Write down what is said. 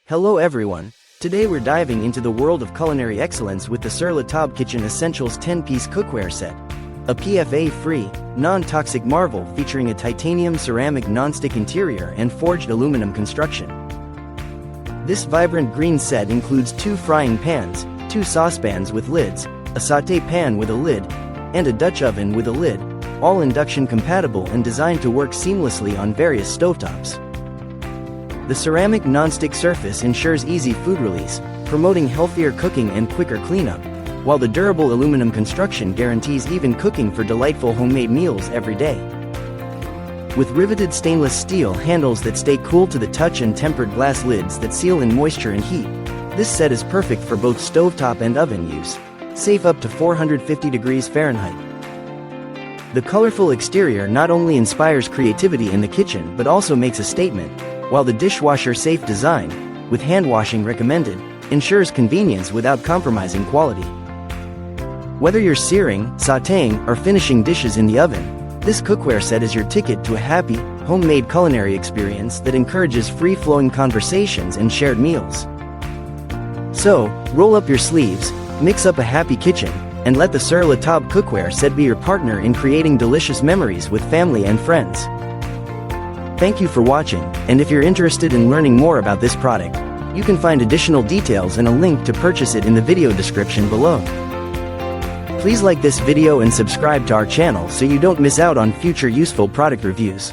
Hello everyone, today we're diving into the world of culinary excellence with the Sur La Table Kitchen Essentials 10-piece cookware set. A PFA-free, non-toxic marvel featuring a titanium ceramic nonstick interior and forged aluminum construction. This vibrant green set includes 2 frying pans, 2 saucepans with lids, a sauté pan with a lid, and a Dutch oven with a lid, all induction compatible and designed to work seamlessly on various stovetops. The ceramic nonstick surface ensures easy food release, promoting healthier cooking and quicker cleanup, while the durable aluminum construction guarantees even cooking for delightful homemade meals every day. With riveted stainless steel handles that stay cool to the touch and tempered glass lids that seal in moisture and heat, this set is perfect for both stovetop and oven use, safe up to 450 degrees Fahrenheit. The colorful exterior not only inspires creativity in the kitchen but also makes a statement, while the dishwasher-safe design, with hand washing recommended, ensures convenience without compromising quality. Whether you're searing, sautéing, or finishing dishes in the oven, this cookware set is your ticket to a happy, homemade culinary experience that encourages free-flowing conversations and shared meals. So, roll up your sleeves, mix up a happy kitchen, and let the Sur La Table cookware set be your partner in creating delicious memories with family and friends. Thank you for watching, and if you're interested in learning more about this product, you can find additional details and a link to purchase it in the video description below. Please like this video and subscribe to our channel so you don't miss out on future useful product reviews.